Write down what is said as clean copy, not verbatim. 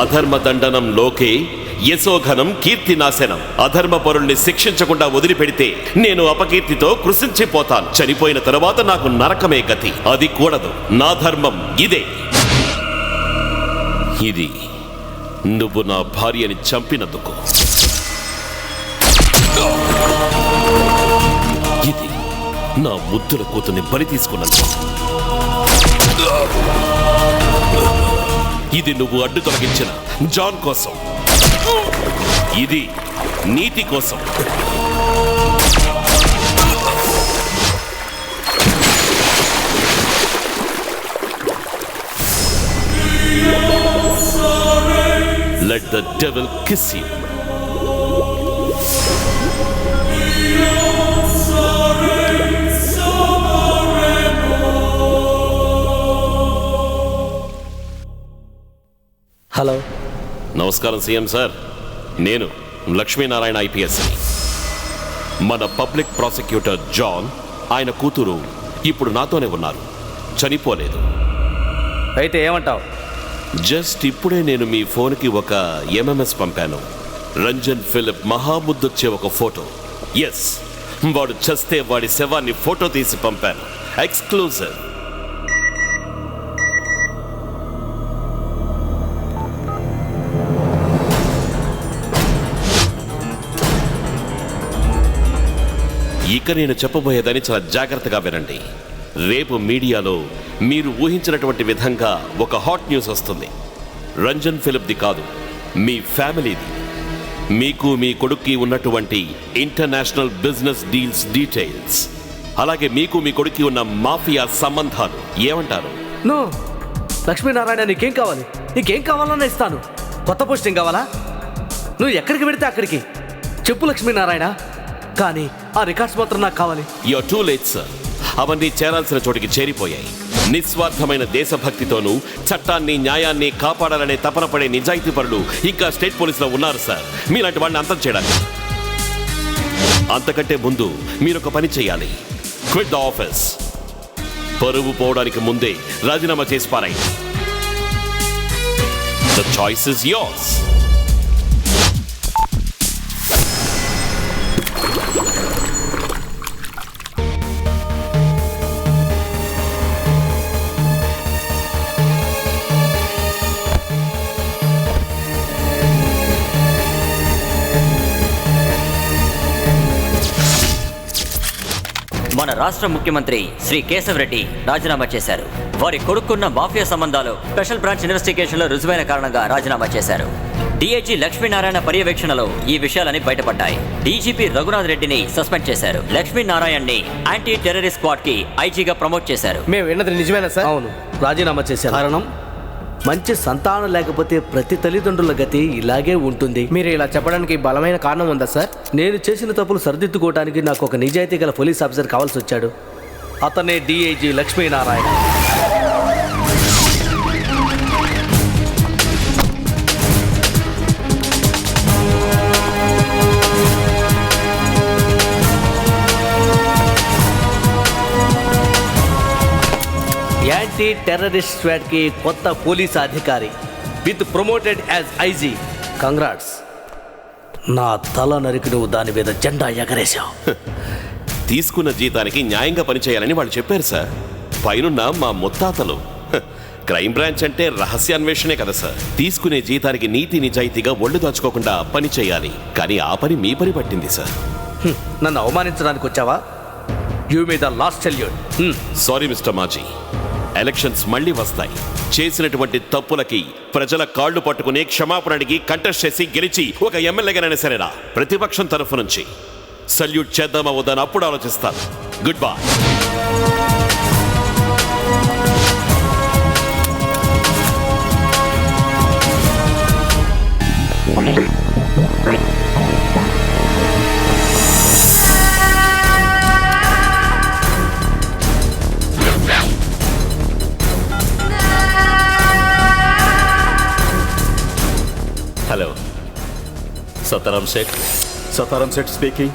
అధర్మ దండనం లోకే యశోఘనం కీర్తి నాశనం. అధర్మ పరుల్ని శిక్షించకుండా వదిలిపెడితే నేను అపకీర్తితో కృషించిపోతాను. చనిపోయిన తరువాత నాకు నరకమే గతి. అది కూడదు. నా ధర్మం ఇదే. ఇది నువ్వు నా భార్యని చంపినందుకు. ఇది నా ముద్దుల కూతుర్ని బలి తీసుకున్నందుకు. ఇది నువ్వు అడ్డు తొలగించిన జాన్ కోసం. ఇది నీతి కోసం. Let the devil kiss you. Hello, నమస్కారం సీఎం సార్. నేను లక్ష్మీనారాయణ ఐపీఎస్. మన పబ్లిక్ ప్రాసిక్యూటర్ జాన్, ఆయన కూతురు ఇప్పుడు నాతోనే ఉన్నారు, చనిపోలేదు. అయితే ఏమంటావు? జస్ట్ ఇప్పుడే నేను మీ ఫోన్కి ఒక ఎంఎంఎస్ పంపాను. రంజన్ ఫిలిప్ మహాముద్దొచ్చే ఒక ఫోటో. ఎస్, వాడు చస్తే వాడి శవాన్ని ఫోటో తీసి పంపాను. ఎక్స్క్లూజివ్. ఇక నేను చెప్పబోయేదని చాలా జాగ్రత్తగా వినండి. రేపు మీడియాలో మీరు ఊహించినటువంటి విధంగా ఒక హాట్ న్యూస్ వస్తుంది. రంజన్ ఫిలిప్ది కాదు, మీ ఫ్యామిలీది. మీకు మీ కొడుక్కి ఉన్నటువంటి ఇంటర్నేషనల్ బిజినెస్ డీల్స్ డీటెయిల్స్, అలాగే మీకు మీ కొడుక్కి ఉన్న మాఫియా సంబంధాలు. ఏమంటారు? నో లక్ష్మీనారాయణ, నీకేం కావాలి? నీకేం కావాలన్నా ఇస్తాను. కొత్త పోస్టింగ్ కావాలా? నువ్వు ఎక్కడికి పెడితే అక్కడికి చెప్పు లక్ష్మీనారాయణ. కానీ ఆ రికార్డ్స్ మాత్రం నాకు కావాలి. You are too late sir. అవన్నీ చేరాల్సిన చోటికి చేరిపోయాయి. నిస్వార్థమైన దేశభక్తితోనూ చట్టాన్ని న్యాయాన్ని కాపాడాలనే తపన పడే నిజాయితీపరులు ఇంకా స్టేట్ పోలీసులో ఉన్నారు సార్. మీలాంటి వాడిని అంతం చేయడానికి. అంతకంటే ముందు మీరొక పని చేయాలి. Quit the office. పరువు పోవడానికి ముందే రాజీనామా చేసి పారాయి. The choice is yours. మన రాష్ట్ర ముఖ్యమంత్రి శ్రీ కేశవ్ రెడ్డి రాజీనామా చేశారు. వారి కొడుకున్న మాఫియా సంబంధాలు స్పెషల్ బ్రాంచ్ ఇన్వెస్టిగేషన్లో రుజువైన కారణంగా రాజీనామా చేశారు. డీఐజీ లక్ష్మీనారాయణ పర్యవేక్షణలో ఈ విషయాలని బయటపడ్డాయి. డీజీపీ రఘునాథ్ రెడ్డిని సస్పెండ్ చేశారు. లక్ష్మీనారాయణని యాంటీ టెర్రరిస్ట్ స్క్వాడ్ కి ఐజీగా ప్రమోట్ చేశారు. మేము విన్నది నిజమేనా సార్? అవును, రాజీనామా చేశారు. కారణం మంచి సంతానం లేకపోతే ప్రతి తల్లిదండ్రుల గతి ఇలాగే ఉంటుంది. మీరు ఇలా చెప్పడానికి బలమైన కారణం ఉందా సార్? నేను చేసిన తప్పులు సరిదిద్దుకోవడానికి నాకు ఒక నిజాయితీ గల పోలీస్ ఆఫీసర్ కావాల్సి వచ్చాడు. అతనే DIG Lakshminarayana. Anti terrorist squad కి కొత్త పోలీస్ అధికారి with promoted as IG. Congrats. నా తల నరికి నువ్వు దాని మీద జెండా ఎగరేశావు. తీసుకున్న జీతానికి న్యాయంగా పనిచేయాలని వాళ్ళు చెప్పారు సార్. పైనున్న మా ముత్తాతలు. క్రైమ్ బ్రాంచ్ అంటే రహస్యాన్వేషణే కదా సార్. తీసుకునే జీతానికి నీతి నిజాయితీగా ఒళ్ళు దాచుకోకుండా పని చేయాలి. కానీ ఆ పని మీ పని పట్టింది సార్. నన్ను అవమానించడానికి వచ్చావా? You me the last salute. Sorry mister మాజీ. ఎలక్షన్స్ మళ్ళీ వస్తాయి. చేసినటువంటి తప్పులకి ప్రజల కాళ్లు పట్టుకుని క్షమాపణ అడిగి కంటెస్ట్ చేసి గెలిచి ఒక ఎమ్మెల్యేగానైనా సరేనా ప్రతిపక్షం తరఫు నుంచి సల్యూట్ చేద్దామా వద్దని అప్పుడు ఆలోచిస్తాను. Good bye. Hello, Sataram Seth. Sataram Seth speaking.